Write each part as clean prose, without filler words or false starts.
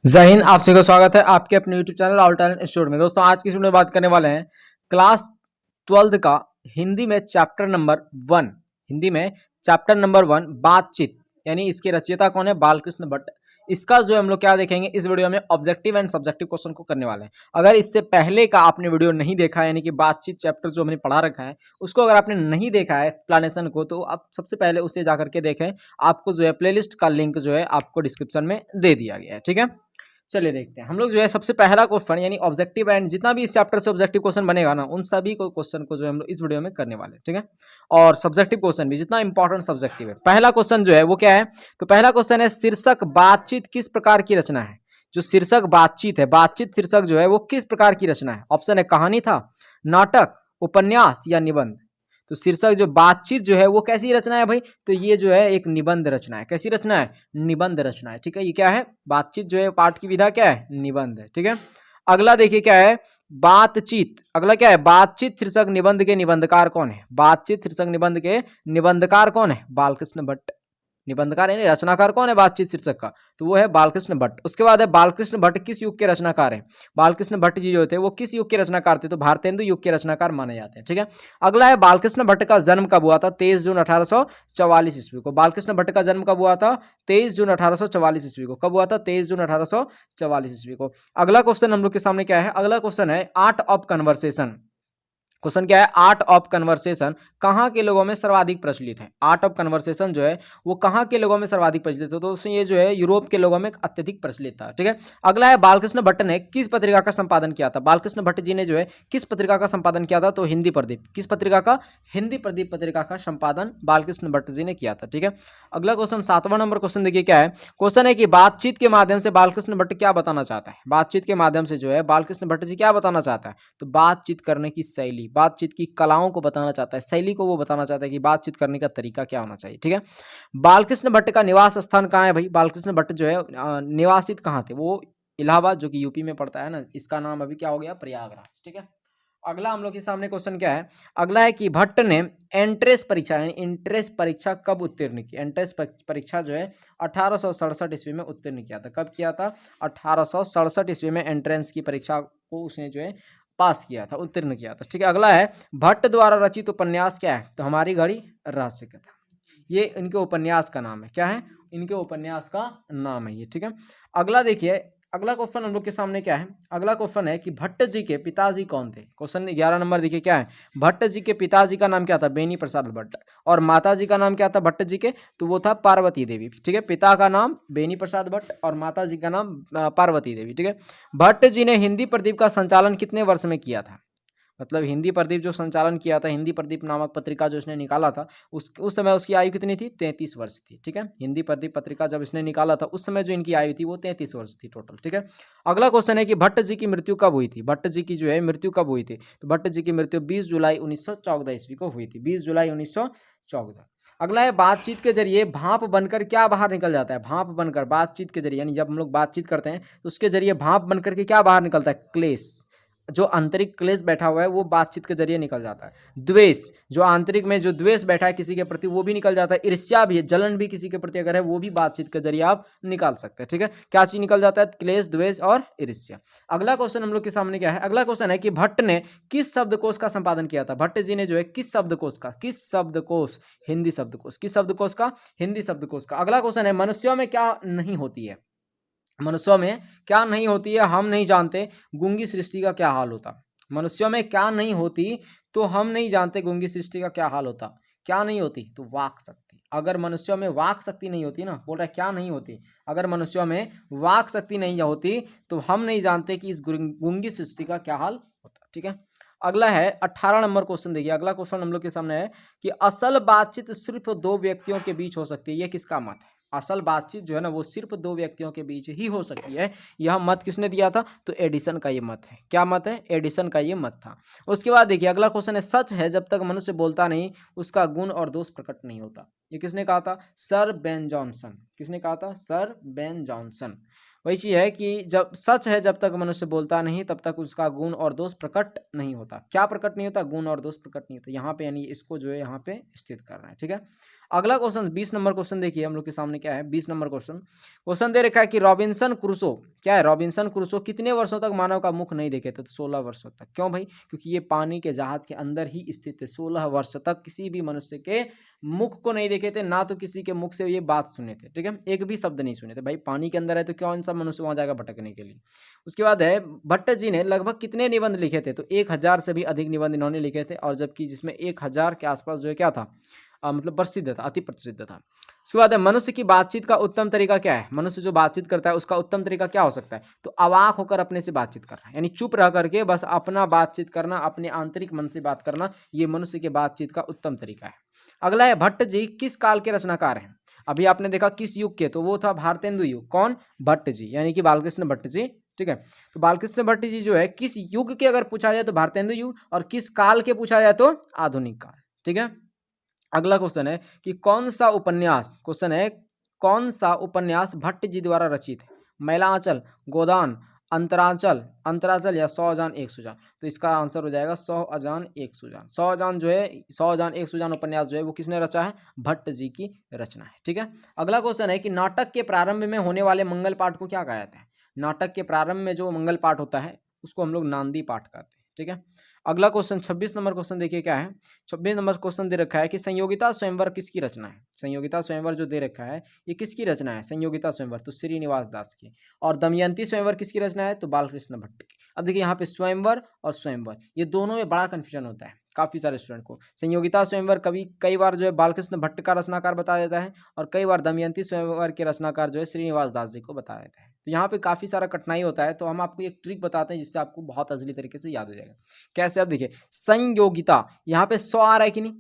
जय हिंद। आप सभी का स्वागत है आपके अपने YouTube channel all talent institute में। दोस्तों आज की इस वीडियो में बात करने वाले हैं क्लास 12 का हिंदी में चैप्टर नंबर 1। हिंदी में चैप्टर नंबर 1 बातचीत, यानी इसके रचयिता कौन है? बालकृष्ण भट्ट। इसका जो हम लोग क्या देखेंगे इस वीडियो में, ऑब्जेक्टिव एंड सब्जेक्टिव क्वेश्चन को करने वाले हैं। अगर इससे पहले का आपने वीडियो नहीं देखा, यानी कि बातचीत चैप्टर जो हमने पढ़ा रखा है उसको अगर आपने नहीं देखा है एक्सप्लेनेशन को, तो आप सबसे पहले उसे जाकर के देखें। आपको जो है प्लेलिस्ट का लिंक जो है आपको डिस्क्रिप्शन में दे दिया गया है। ठीक है, चलिए देखते हैं। हम लोग जो है सबसे पहला क्वेश्चन, यानी ऑब्जेक्टिव एंड जितना भी इस चैप्टर से ऑब्जेक्टिव क्वेश्चन बनेगा ना, उन सभी को क्वेश्चन को जो है हम लोग इस वीडियो में करने वाले हैं। ठीक है, और सब्जेक्टिव क्वेश्चन भी जितना इंपॉर्टेंट सब्जेक्टिव है। पहला क्वेश्चन जो है वो क्या है? तो पहला क्वेश्चन है शीर्षक बातचीत किस प्रकार की रचना है। जो शीर्षक बातचीत है, बातचीत शीर्षक जो है वो किस प्रकार की रचना है? ऑप्शन है कहानी था, नाटक, उपन्यास या निबंध। तो शीर्षक जो बातचीत जो है वो कैसी रचना है भाई? तो ये जो है एक निबंध रचना है। कैसी रचना है? निबंध रचना है। ठीक है, ये क्या है? बातचीत जो है पाठ की विधा क्या है? निबंध है। ठीक है, अगला देखिए क्या है? बातचीत। अगला क्या है? बातचीत शीर्षक निबंध के निबंधकार कौन है? बातचीत शीर्षक निबंध के निबंधकार कौन है? बालकृष्ण भट्ट। निबंधकार यानी रचनाकार कौन है बातचीत शीर्षक का? तो वो है बालकृष्ण भट्ट। उसके बाद है बालकृष्ण भट्ट किस युग के रचनाकार हैं? बालकृष्ण भट्ट जी जो थे वो किस युग के रचनाकार थे? तो भारतेंदु युग के रचनाकार माने जाते हैं। ठीक है, अगला है बालकृष्ण भट्ट का जन्म कब हुआ था? 23 जून 1844 ईस्वी को। बालकृष्ण भट्ट का जन्म कब हुआ था? 23 जून 1844 ईस्वी को। कब हुआ था? 23 जून 1844 ईस्वी को। अगला क्वेश्चन हम लोग के सामने क्या है? अगला क्वेश्चन है आर्ट ऑफ कन्वर्सेशन। क्वेश्चन क्या है? आर्ट ऑफ कन्वर्सेशन कहाँ के लोगों में सर्वाधिक प्रचलित है? आर्ट ऑफ कन्वर्सेशन जो है वो कहाँ के लोगों में सर्वाधिक प्रचलित है? तो उसमें ये जो है यूरोप के लोगों में अत्यधिक प्रचलित था। ठीक है, अगला है बालकृष्ण भट्ट ने किस पत्रिका का संपादन किया था? बालकृष्ण भट्ट जी ने जो है किस पत्रिका का संपादन किया था? तो हिंदी प्रदीप। किस पत्रिका का? हिंदी प्रदीप पत्रिका का संपादन बालकृष्ण भट्ट जी ने किया था। ठीक है, अगला क्वेश्चन 7वां नंबर क्वेश्चन देखिए क्या है? क्वेश्चन है कि बातचीत के माध्यम से बालकृष्ण भट्ट क्या बताना चाहता है? बातचीत के माध्यम से जो है बालकृष्ण भट्ट जी क्या बताना चाहता है? तो बातचीत करने की शैली, बातचीत की कलाओं को बताना चाहता है, शैली को वो बताना चाहता है कि बातचीत करने का तरीका क्या होना चाहिए। ठीक है, बालकृष्ण भट्ट का निवास स्थान कहाँ है भाई? बालकृष्ण भट्ट जो है निवासित कहाँ थे? वो इलाहाबाद, जो कि यूपी में पड़ता है ना, इसका नाम अभी क्या हो गया? प्रयागराज। ठीक है, अगला हम लोग के सामने क्वेश्चन क्या है? अगला है कि भट्ट ने एंट्रेंस परीक्षा यानी इंट्रेंस परीक्षा कब उत्तीर्ण की? एंट्रेंस परीक्षा जो है 1867 ईस्वी में उत्तीर्ण किया था। कब किया था? 1867 ईस्वी में एंट्रेंस की परीक्षा को उसने जो है पास किया था, उत्तीर्ण किया था। ठीक है, अगला है भट्ट द्वारा रचित उपन्यास क्या है? तो हमारी घड़ी रहस्य कथा। ये इनके उपन्यास का नाम है। क्या है? इनके उपन्यास का नाम है ये। ठीक है, अगला देखिए, अगला क्वेश्चन हम लोग के सामने क्या है? अगला क्वेश्चन है कि भट्ट जी के पिताजी कौन थे? क्वेश्चन 11 नंबर देखिए क्या है? भट्ट जी के पिताजी का नाम क्या था? बेनी प्रसाद भट्ट। और माता जी का नाम क्या था भट्ट जी के? तो वो था पार्वती देवी। ठीक है, पिता का नाम बेनी प्रसाद भट्ट और माता जी का नाम पार्वती देवी। ठीक है, भट्ट जी ने हिंदी प्रदीप का संचालन कितने वर्ष में किया था? मतलब हिंदी प्रदीप जो संचालन किया था, हिंदी प्रदीप नामक पत्रिका जो इसने निकाला था, उस समय उसकी आयु कितनी थी? 33 वर्ष थी। ठीक है, हिंदी प्रदीप पत्रिका जब इसने निकाला था उस समय जो इनकी आयु थी वो 33 वर्ष थी टोटल। ठीक है, अगला क्वेश्चन है कि भट्ट जी की मृत्यु कब हुई थी? भट्ट जी की जो है मृत्यु कब हुई थी? तो भट्ट जी की मृत्यु 20 जुलाई 1914 ईस्वी को हुई थी। 20 जुलाई 1914। अगला है बातचीत के जरिए भाप बनकर क्या बाहर निकल जाता है? भाप बनकर, बातचीत के जरिए यानी जब हम लोग बातचीत करते हैं तो उसके जरिए भाप बनकर के क्या बाहर निकलता है? क्लेश। जो आंतरिक क्लेश बैठा हुआ है वो बातचीत के जरिए निकल जाता है। द्वेष, जो आंतरिक में जो द्वेष बैठा है किसी के प्रति वो भी निकल जाता है। ईर्ष्या भी है, जलन भी किसी के प्रति अगर है वो भी बातचीत के जरिए आप निकाल सकते हैं। ठीक है, क्या चीज निकल जाता है? क्लेश, द्वेष और ईर्ष्या। अगला क्वेश्चन हम लोग के सामने क्या है? अगला क्वेश्चन है कि भट्ट ने किस शब्दकोश का संपादन किया था? भट्ट जी ने जो है किस शब्दकोश का? किस शब्दकोश? हिंदी शब्दकोश। किस शब्दकोश का? हिंदी शब्दकोश का। अगला क्वेश्चन है मनुष्यों में क्या नहीं होती है? मनुष्यों में क्या नहीं होती है? हम नहीं जानते गूंगी सृष्टि का क्या हाल होता। मनुष्यों में क्या नहीं होती? तो हम नहीं जानते गूंगी सृष्टि का क्या हाल होता। क्या नहीं होती? तो वाक शक्ति। अगर मनुष्यों में वाक शक्ति नहीं होती ना, बोल रहा है क्या नहीं होती? अगर मनुष्यों में वाक शक्ति नहीं होती तो हम नहीं जानते कि इस गूंगी सृष्टि का क्या हाल होता। ठीक है, अगला है 18 नंबर क्वेश्चन देखिए। अगला क्वेश्चन हम लोग के सामने है कि असल बातचीत सिर्फ दो व्यक्तियों के बीच हो सकती है, ये किसका मत है? असल बातचीत जो है ना वो सिर्फ दो व्यक्तियों के बीच ही हो सकती है, यह मत किसने दिया था? तो एडिसन का ये मत है। क्या मत है? एडिसन का ये मत था। उसके बाद देखिए अगला क्वेश्चन है, सच है जब तक मनुष्य बोलता नहीं उसका गुण और दोष प्रकट नहीं होता। ये किसने कहा था? Sir Ben Jonson. किसने कहा था? Sir Ben Jonson. वही चीज है कि जब सच है जब तक मनुष्य बोलता नहीं तब तक उसका गुण और दोष प्रकट नहीं होता। क्या प्रकट नहीं होता? गुण और दोष प्रकट नहीं होता। यहाँ पे यानी इसको जो है यहाँ पे स्थित करना है, ठीक है। अगला क्वेश्चन 20 नंबर क्वेश्चन देखिए हम लोग के सामने क्या है। 20 नंबर क्वेश्चन दे रखा है कि रॉबिन्सन क्रूसो, क्या है? रॉबिन्सन क्रूसो कितने वर्षों तक मानव का मुख नहीं देखे थे? तो 16 वर्षों तक। क्यों भाई? क्योंकि ये पानी के जहाज के अंदर ही स्थित है। 16 वर्ष तक किसी भी मनुष्य के मुख को नहीं देखे थे, ना तो किसी के मुख से ये बात सुने थे, ठीक है। एक भी शब्द नहीं सुने थे। भाई पानी के अंदर है तो कौन सा मनुष्य वहां जाएगा भटकने के लिए। उसके बाद है भट्ट जी ने लगभग कितने निबंध लिखे थे? तो 1000 से भी अधिक निबंध इन्होंने लिखे थे, और जबकि जिसमें 1000 के आसपास जो है क्या था, मतलब प्रसिद्ध था, अति प्रसिद्ध था। उसके बाद है मनुष्य की बातचीत का उत्तम तरीका क्या है? मनुष्य जो बातचीत करता है उसका उत्तम तरीका क्या हो सकता है? तो अवाक होकर अपने से बातचीत करना, यानी चुप रह करके बस अपना बातचीत करना, अपने आंतरिक मन से बात करना, ये मनुष्य के बातचीत का उत्तम तरीका है। अगला है भट्ट जी किस काल के रचनाकार हैं? अभी आपने देखा किस युग के, तो वो था भारतेंदु युग। कौन? भट्ट जी, यानी कि बालकृष्ण भट्ट जी, ठीक है। तो बालकृष्ण भट्ट जी जो है किस युग के अगर पूछा जाए तो भारतेंदु युग, और किस काल के पूछा जाए तो आधुनिक काल, ठीक है। अगला क्वेश्चन है कि कौन सा उपन्यास, क्वेश्चन है कौन सा उपन्यास भट्ट जी द्वारा रचित है? मैलांचल, गोदान, अंतरांचल, अंतराचल या 100 अजान 1 सुजान। तो इसका आंसर हो जाएगा 100 अजान 1 सुजान। 100 अजान जो है, 100 अजान 1 सुजान उपन्यास जो है वो किसने रचा है? भट्ट जी की रचना है, ठीक है। अगला क्वेश्चन है कि नाटक के प्रारंभ में होने वाले मंगल पाठ को क्या कहा जाता है? नाटक के प्रारंभ में जो मंगल पाठ होता है उसको हम लोग नांदी पाठ कहते हैं, ठीक है। अगला क्वेश्चन 26 नंबर क्वेश्चन देखिए क्या है। 26 नंबर क्वेश्चन दे रखा है कि संयोगिता स्वयंवर किसकी रचना है? संयोगिता स्वयंवर जो दे रखा है ये किसकी रचना है? संयोगिता स्वयंवर तो श्रीनिवास दास की। और दमयंती स्वयंवर किसकी रचना है? तो बालकृष्ण भट्ट की। अब देखिए यहाँ पे स्वयंवर और स्वयंवर ये दोनों में बड़ा कंफ्यूजन होता है काफी सारे स्टूडेंट को। संयोगिता स्वयंवर कई बार जो है बालकृष्ण भट्ट का रचनाकार बताया जाता है, और कई बार दमयंती स्वयंवर के रचनाकार जो है श्रीनिवास दास जी को बताया जाता है। तो यहाँ पे काफी सारा कठिनाई होता है, तो हम आपको एक ट्रिक बताते हैं जिससे आपको बहुत असली तरीके से याद हो जाएगा। कैसे? अब देखिए संयोगिता, यहाँ पे 100 आ रहा है कि नहीं?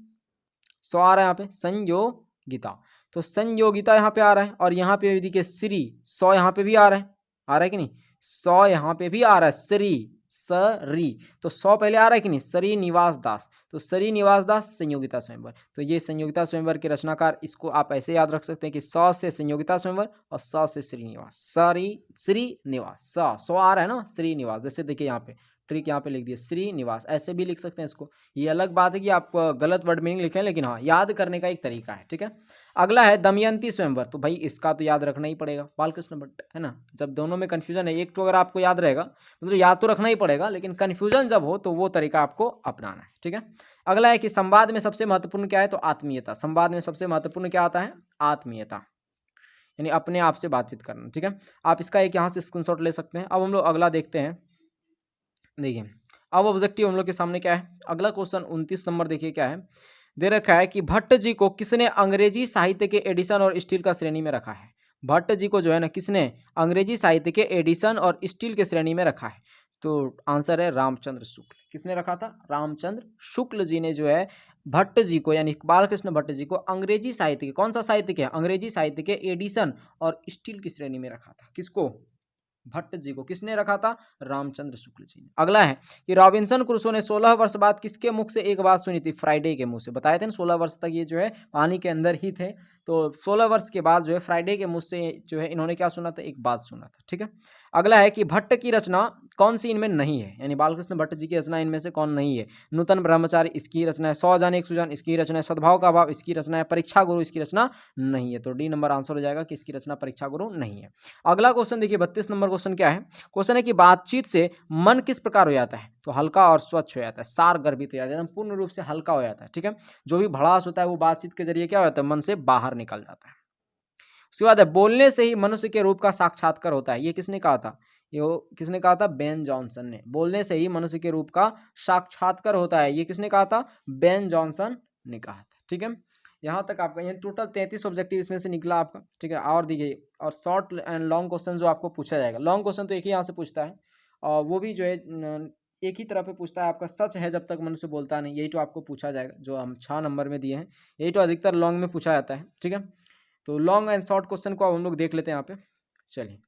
100 आ रहा है यहाँ पे संयोगिता, तो संयोगिता यहाँ पे आ रहा है, और यहाँ पे देखिए श्री 100 यहाँ पे भी आ रहा है कि नहीं? 100 यहाँ पे भी आ रहा है, श्री सरी, तो 100 पहले आ रहा है कि नहीं? श्रीनिवास दास, तो श्रीनिवास दास संयोगिता स्वयंवर। तो ये संयोगिता स्वयंवर के रचनाकार, इसको आप ऐसे याद रख सकते हैं कि 100 से संयोगिता स्वयंवर और 100 से श्रीनिवास, श्रीनिवास, 100 आ रहा है ना श्रीनिवास। जैसे देखिए यहाँ पे ट्रिक यहाँ पे लिख दिया श्रीनिवास, ऐसे भी लिख सकते हैं इसको। ये अलग बात है कि आप गलत वर्ड मीनिंग लिखें, लेकिन हाँ याद करने का एक तरीका है, ठीक है। अगला है दमयंती स्वयंवर, तो भाई इसका तो याद रखना ही पड़ेगा, बालकृष्ण भट्ट है ना। जब दोनों में कंफ्यूजन है, एक तो अगर आपको याद रहेगा मतलब याद तो रखना ही पड़ेगा, लेकिन कंफ्यूजन जब हो तो वो तरीका आपको अपनाना है, ठीक है। अगला है कि संवाद में सबसे महत्वपूर्ण क्या है? तो आत्मीयता। संवाद में सबसे महत्वपूर्ण क्या आता है? आत्मीयता, यानी अपने आप से बातचीत करना, ठीक है। आप इसका एक यहाँ से स्क्रीनशॉट ले सकते हैं। अब हम लोग अगला देखते हैं। देखिए अब ऑब्जेक्टिव हम लोग के सामने क्या है। अगला क्वेश्चन 29 नंबर देखिए क्या है। दे रखा है कि भट्ट जी को किसने अंग्रेजी साहित्य के एडिशन और स्टील का श्रेणी में रखा है? भट्ट जी को जो है ना किसने अंग्रेजी साहित्य के एडिशन और स्टील के श्रेणी में रखा है? तो आंसर है रामचंद्र शुक्ल। किसने रखा था? रामचंद्र शुक्ल जी ने जो है भट्ट जी को, यानी बालकृष्ण भट्ट जी को अंग्रेजी साहित्य के, कौन सा साहित्य के? अंग्रेजी साहित्य के एडिशन और स्टील की श्रेणी में रखा था। किसको? भट्ट जी को। किसने रखा था? रामचंद्र शुक्ल जी ने। अगला है कि रॉबिन्सन क्रूसो ने 16 वर्ष बाद किसके मुख से एक बात सुनी थी? फ्राइडे के मुंह से। बताए थे ना 16 वर्ष तक ये जो है पानी के अंदर ही थे, तो 16 वर्ष के बाद जो है फ्राइडे के मुंह से जो है इन्होंने क्या सुना था? एक बात सुना था, ठीक है। अगला है कि भट्ट की रचना कौन सी इनमें नहीं है, यानी बालकृष्ण भट्ट जी की रचना इनमें से कौन नहीं है? नूतन ब्रह्मचारी इसकी रचना है, 100 अजान 1 सुजान इसकी रचना है, सद्भाव का अभाव इसकी रचना है, परीक्षा गुरु इसकी रचना नहीं है। तो डी नंबर आंसर हो जाएगा कि इसकी रचना परीक्षा गुरु नहीं है। अगला क्वेश्चन देखिए 32 नंबर क्वेश्चन क्या है। क्वेश्चन है कि बातचीत से मन किस प्रकार हो जाता है? तो हल्का और स्वच्छ हो जाता है, सार गर्भित हो जाता है, एकदम पूर्ण रूप से हल्का हो जाता है, ठीक है। जो भी भड़ास होता है वो बातचीत के जरिए क्या हो जाता है? मन से बाहर निकल जाता है। उसके बाद है बोलने से ही मनुष्य के रूप का साक्षात्कार होता है। ये किसने कहा था? ये किसने कहा था? बेन जॉनसन ने। बोलने से ही मनुष्य के रूप का साक्षात्कार होता है, ये किसने कहा था? बेन जॉनसन ने कहा था, ठीक है। यहाँ तक आपका ये टोटल 33 ऑब्जेक्टिव इसमें से निकला आपका, ठीक है। और देखिए और शॉर्ट एंड लॉन्ग क्वेश्चन जो आपको पूछा जाएगा, लॉन्ग क्वेश्चन तो एक ही यहाँ से पूछता है, और वो भी जो है एक ही तरह पे पूछता है आपका, सच है जब तक मनुष्य बोलता नहीं, यही तो आपको पूछा जाएगा जो हम 6 नंबर में दिए हैं, यही तो अधिकतर लॉन्ग में पूछा जाता है, ठीक है। तो लॉन्ग एंड शॉर्ट क्वेश्चन को अब हम लोग देख लेते हैं यहाँ पे। चलिए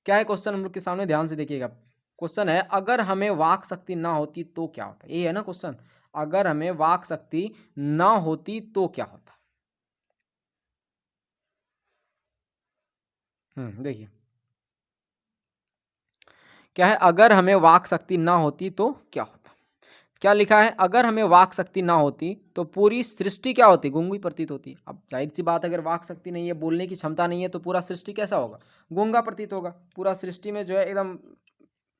क्या है क्वेश्चन हम लोग के सामने, ध्यान से देखिएगा। क्वेश्चन है अगर हमें वाक शक्ति ना होती तो क्या होता? ये है ना क्वेश्चन, अगर हमें वाक शक्ति ना होती तो क्या होता। देखिए क्या है, अगर हमें वाक शक्ति ना होती तो क्या होता। क्या लिखा है, अगर हमें वाक शक्ति ना होती तो पूरी सृष्टि क्या होती, गूंगी प्रतीत होती। अब जाहिर सी बात, अगर वाक शक्ति नहीं है, बोलने की क्षमता नहीं है, तो पूरा सृष्टि कैसा होगा, गूंगा प्रतीत होगा। पूरा सृष्टि में जो है एकदम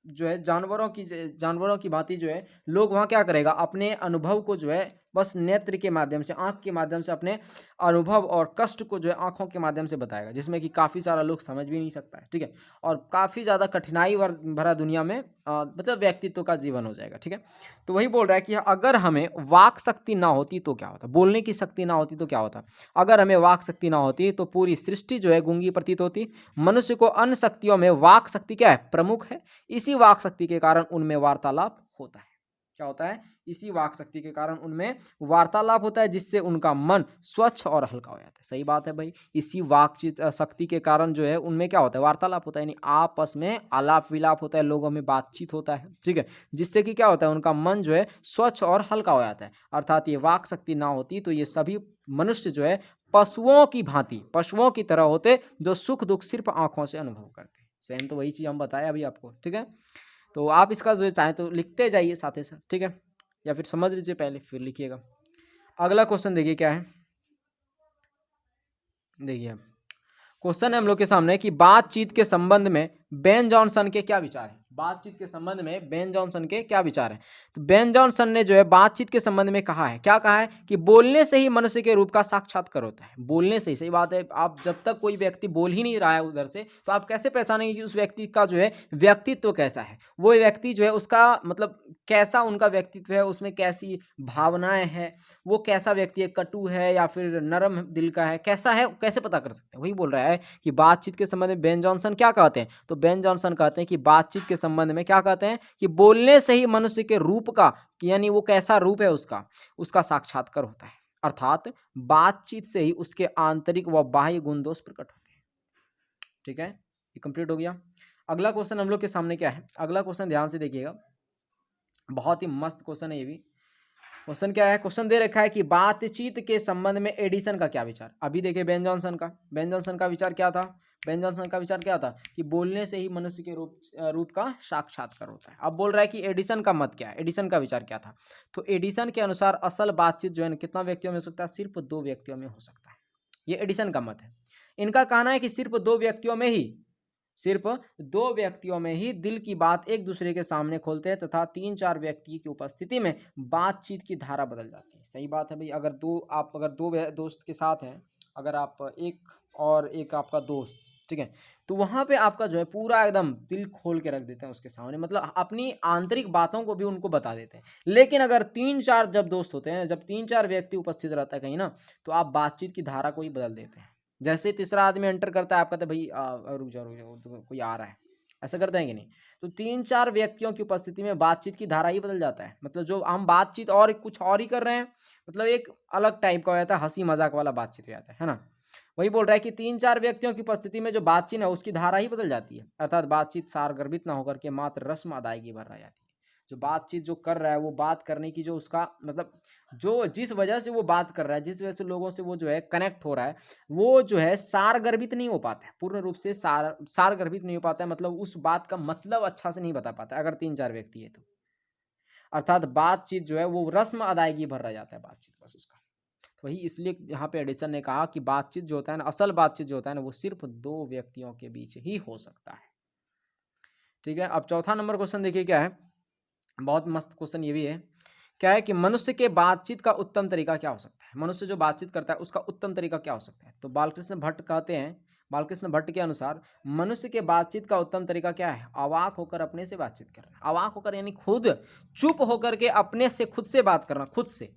जो है जानवरों की भांति जो है लोग वहाँ क्या करेगा, अपने अनुभव को जो है बस नेत्र के माध्यम से, आंख के माध्यम से अपने अनुभव और कष्ट को जो है आंखों के माध्यम से बताएगा, जिसमें कि काफ़ी सारा लोग समझ भी नहीं सकता है, ठीक है। और काफ़ी ज़्यादा कठिनाई भरा दुनिया में मतलब व्यक्तित्व का जीवन हो जाएगा, ठीक है। तो वही बोल रहा है कि अगर हमें वाक शक्ति ना होती तो क्या होता, बोलने की शक्ति ना होती तो क्या होता। अगर हमें वाक शक्ति ना होती तो पूरी सृष्टि जो है गूंगी प्रतीत होती। मनुष्य को अन्य शक्तियों में वाक शक्ति क्या है, प्रमुख है। इसी वाक शक्ति के कारण उनमें वार्तालाप होता है। क्या होता है, इसी वाक शक्ति के कारण उनमें वार्तालाप होता है, जिससे उनका मन स्वच्छ और हल्का हो जाता है। सही बात है भाई, इसी वाक शक्ति के कारण जो है उनमें क्या होता है, वार्तालाप होता है, यानी आपस में आलाप विलाप होता है, लोगों में बातचीत होता है, ठीक है। जिससे कि क्या होता है, उनका मन जो है स्वच्छ और हल्का हो जाता है। अर्थात ये वाक शक्ति ना होती तो ये सभी मनुष्य जो है पशुओं की भांति, पशुओं की तरह होते, जो सुख दुख सिर्फ आंखों से अनुभव करते। सेम तो वही चीज़ हम बताए अभी आपको, ठीक है। तो आप इसका जो चाहें तो लिखते जाइए साथ ही साथ, ठीक है, या फिर समझ लीजिए पहले फिर लिखिएगा। अगला क्वेश्चन देखिए क्या है, देखिए क्वेश्चन है हम लोग के सामने कि बातचीत के संबंध में बेन जॉनसन के क्या विचार हैं। बातचीत के संबंध में बेन जॉनसन के क्या विचार हैं। तो बेन जॉनसन ने जो है बातचीत के संबंध में कहा है, क्या कहा है कि बोलने से ही मनुष्य के रूप का साक्षात्कार होता है। बोलने से ही, सही बात है, आप जब तक कोई व्यक्ति बोल ही नहीं रहा है उधर से, तो आप कैसे पहचानेंगे कि उस व्यक्ति का जो है व्यक्तित्व कैसा है, वो व्यक्ति जो है उसका मतलब कैसा उनका व्यक्तित्व है, उसमें कैसी भावनाएं हैं, वो कैसा व्यक्ति है, कटु है या फिर नरम दिल का है, कैसा है, कैसे पता कर सकते हैं। वही बोल रहा है कि बातचीत के संबंध में बेन जॉनसन क्या कहते हैं। तो बेन जॉनसन कहते हैं कि बातचीत के संबंध में क्या कहते हैं कि बोलने से ही मनुष्य के रूप का, यानी वो कैसा रूप है उसका, उसका साक्षात्कार होता है। अर्थात बातचीत से ही उसके आंतरिक व बाह्य गुण दोष प्रकट होते हैं। ठीक है, ये कंप्लीट हो गया। अगला क्वेश्चन हम लोग के सामने क्या है, अगला क्वेश्चन ध्यान से देखिएगा, बहुत ही मस्त क्वेश्चन है ये भी। क्वेश्चन क्या है, क्वेश्चन दे रखा है कि बातचीत के संबंध में एडिसन का क्या विचार। अभी देखिए बेन जॉनसन का विचार क्या था। बेन जॉनसन का विचार क्या था कि बोलने से ही मनुष्य के रूप का साक्षात्कार होता है। अब बोल रहा है कि एडिसन का मत क्या है, एडिसन का विचार क्या था। तो एडिसन के अनुसार असल बातचीत जो है कितना व्यक्तियों में हो सकता है, सिर्फ 2 व्यक्तियों में हो सकता है। ये एडिसन का मत है। इनका कहना है कि सिर्फ दो व्यक्तियों में ही दिल की बात एक दूसरे के सामने खोलते हैं तथा 3-4 व्यक्ति की उपस्थिति में बातचीत की धारा बदल जाती है। सही बात है भाई, अगर दो दोस्त के साथ हैं, अगर आप एक आपका दोस्त, ठीक है, तो वहां पे आपका जो है पूरा एकदम दिल खोल के रख देते हैं उसके सामने, मतलब अपनी आंतरिक बातों को भी उनको बता देते हैं। लेकिन अगर 3-4 जब दोस्त होते हैं, जब 3-4 व्यक्ति उपस्थित रहता है कहीं ना, तो आप बातचीत की धारा को ही बदल देते हैं। जैसे तीसरा आदमी एंटर करता है, आप कहते हैं भाई रुक जाओ तो कोई आ रहा है, ऐसा करते हैं कि नहीं। तो 3-4 व्यक्तियों की उपस्थिति में बातचीत की धारा ही बदल जाता है। मतलब जो हम बातचीत और कुछ और ही कर रहे हैं, मतलब एक अलग टाइप का हो जाता है, हंसी मजाक वाला बातचीत हो जाता है ना। वही बोल रहा है कि 3-4 व्यक्तियों की उपस्थिति में जो बातचीत है उसकी धारा ही बदल जाती है। अर्थात बातचीत सारगर्भित ना होकर के मात्र रस्म अदायगी भर रह जाती है। जो बातचीत जो कर रहा है, वो बात करने की जो उसका मतलब जो जिस वजह से वो बात कर रहा है, जिस वजह से लोगों से वो जो है कनेक्ट हो रहा है, वो जो है सारगर्भित नहीं हो पाता है, पूर्ण रूप से सारगर्भित नहीं हो पाता है। मतलब उस बात का मतलब अच्छा से नहीं बता पाता अगर 3-4 व्यक्ति है तो। अर्थात बातचीत जो है वो रस्म अदायगी भर रह जाता है बातचीत बस उसका। तो वही इसलिए यहाँ पे एडिसन ने कहा कि बातचीत जो होता है ना, असल बातचीत जो होता है ना, वो सिर्फ 2 व्यक्तियों के बीच ही हो सकता है। ठीक है, अब चौथा नंबर क्वेश्चन देखिए क्या है, बहुत मस्त क्वेश्चन ये भी है। क्या है कि मनुष्य के बातचीत का उत्तम तरीका क्या हो सकता है। मनुष्य जो बातचीत करता है उसका उत्तम तरीका क्या हो सकता है। तो बालकृष्ण भट्ट कहते हैं, बालकृष्ण भट्ट के अनुसार मनुष्य के बातचीत का उत्तम तरीका क्या है, अवाक होकर अपने से बातचीत करना। अवाक होकर यानी खुद चुप होकर के अपने से खुद से बात करना, खुद से,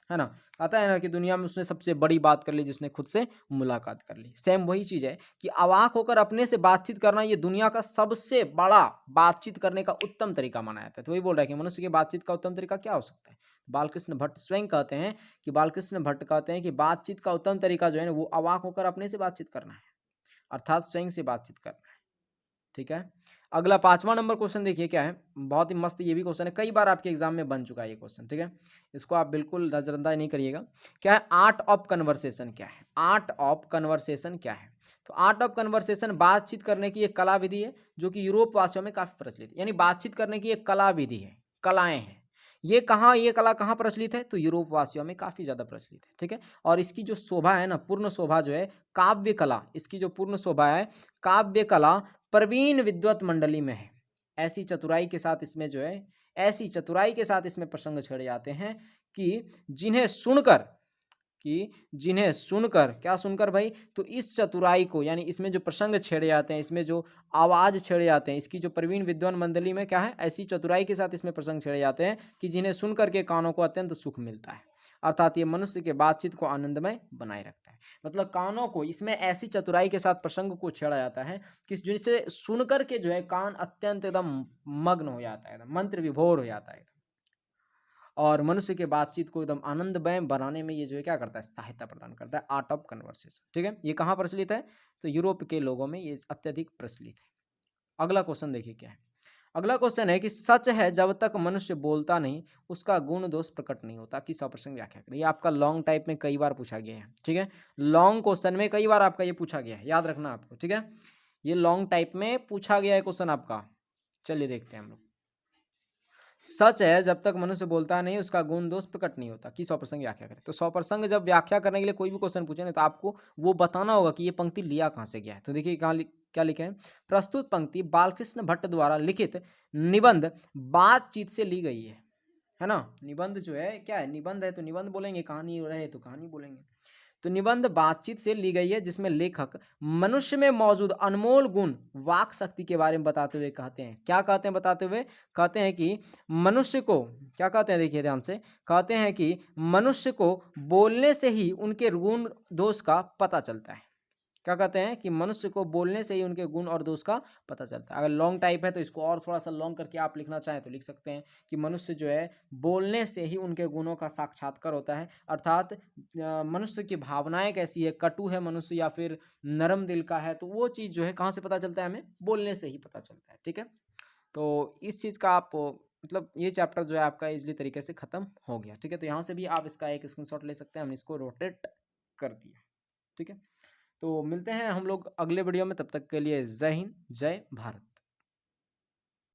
है ना। आता है ना कि दुनिया में उसने सबसे बड़ी बात कर ली जिसने खुद से मुलाकात कर ली। सेम वही चीज है कि अवाक होकर अपने से बातचीत करना ये दुनिया का सबसे बड़ा बातचीत करने का उत्तम तरीका माना जाता है। तो वही बोल रहा है कि मनुष्य की बातचीत का उत्तम तरीका क्या हो सकता है। बालकृष्ण भट्ट स्वयं कहते हैं कि बातचीत का उत्तम तरीका जो है ना, वो अवाक होकर अपने से बातचीत करना है, अर्थात स्वयं से बातचीत करना है। ठीक है। अगला 5वां नंबर क्वेश्चन देखिए क्या है, बहुत ही मस्त ये भी क्वेश्चन है, कई बार आपके एग्जाम में बन चुका है ये क्वेश्चन, ठीक है। इसको आप बिल्कुल नजरअंदाज नहीं करिएगा। क्या है आर्ट ऑफ कन्वर्सेशन, क्या है आर्ट ऑफ कन्वर्सेशन क्या है? तो आर्ट ऑफ कन्वर्सेशन बातचीत करने की एक कला विधि है जो कि यूरोप वासियों में काफी प्रचलित है। यानी बातचीत करने की एक कला विधि है, कलाएं हैं। ये कला कहाँ प्रचलित है? तो यूरोप वासियों में काफी ज्यादा प्रचलित है, ठीक है। और इसकी जो शोभा है ना, पूर्ण शोभा जो है काव्य कला, इसकी जो पूर्ण शोभा है काव्य कला प्रवीण विद्वत मंडली में है। ऐसी चतुराई के साथ इसमें जो है, ऐसी चतुराई के साथ इसमें प्रसंग छेड़े जाते हैं कि जिन्हें सुनकर, क्या सुनकर भाई? तो इस चतुराई को, यानी इसमें जो प्रसंग छेड़े जाते हैं, इसमें जो आवाज छेड़े जाते हैं, इसकी जो प्रवीण विद्वान मंडली में क्या है, ऐसी चतुराई के साथ इसमें प्रसंग छेड़े जाते हैं कि जिन्हें सुनकर के कानों को अत्यंत सुख मिलता है। अर्थात ये मनुष्य के बातचीत को आनंदमय बनाए रखता है। मतलब कानों को इसमें ऐसी चतुराई के साथ प्रसंग को छेड़ा जाता है कि जिसे सुनकर के जो है कान अत्यंत एकदम मग्न हो जाता है, मंत्र विभोर हो जाता है। और मनुष्य के बातचीत को एकदम आनंदमय बनाने में ये जो है क्या करता है, सहायता प्रदान करता है, आर्ट ऑफ कन्वर्सेशन, ठीक है। ये कहाँ प्रचलित है? तो यूरोप के लोगों में ये अत्यधिक प्रचलित है। अगला क्वेश्चन देखिए क्या है। अगला क्वेश्चन है कि सच है जब तक मनुष्य बोलता नहीं उसका गुण दोष प्रकट नहीं होता, कि 100% व्याख्या करें। ये आपका लॉन्ग टाइप में कई बार पूछा गया है, ठीक है। लॉन्ग क्वेश्चन में कई बार आपका ये पूछा गया है, याद रखना आपको, ठीक है। ये लॉन्ग टाइप में पूछा गया है क्वेश्चन आपका। चलिए देखते हैं हम लोग। सच है जब तक मनुष्य बोलता नहीं उसका गुण दोष प्रकट नहीं होता, कि 100% व्याख्या करें। तो 100% जब व्याख्या करने के लिए कोई भी क्वेश्चन पूछे ना, तो आपको वो बताना होगा कि ये पंक्ति लिया कहाँ से गया है। तो देखिए क्या लिखे हैं, प्रस्तुत पंक्ति बालकृष्ण भट्ट द्वारा लिखित निबंध बातचीत से ली गई है ना। निबंध जो है क्या है, निबंध है तो निबंध बोलेंगे, कहानी रहे तो कहानी बोलेंगे। तो निबंध बातचीत से ली गई है जिसमें लेखक मनुष्य में मौजूद अनमोल गुण वाक शक्ति के बारे में बताते हुए कहते हैं, क्या कहते हैं बताते हुए? कहते हैं कि मनुष्य को, क्या कहते हैं देखिए ध्यान से, कहते हैं कि मनुष्य को बोलने से ही उनके गुण दोष का पता चलता है। क्या कहते हैं कि मनुष्य को बोलने से ही उनके गुण और दोष का पता चलता है। अगर लॉन्ग टाइप है तो इसको और थोड़ा सा लॉन्ग करके आप लिखना चाहें तो लिख सकते हैं कि मनुष्य जो है बोलने से ही उनके गुणों का साक्षात्कार होता है। अर्थात मनुष्य की भावनाएं कैसी है, कटु है मनुष्य या फिर नरम दिल का है, तो वो चीज़ जो है कहाँ से पता चलता है? हमें बोलने से ही पता चलता है, ठीक है। तो इस चीज़ का आप मतलब ये चैप्टर जो है आपका इजली तरीके से खत्म हो गया, ठीक है। तो यहाँ से भी आप इसका एक स्क्रीनशॉट ले सकते हैं, हमने इसको रोटेट कर दिया, ठीक है। तो मिलते हैं हम लोग अगले वीडियो में, तब तक के लिए जय हिंद, जय भारत।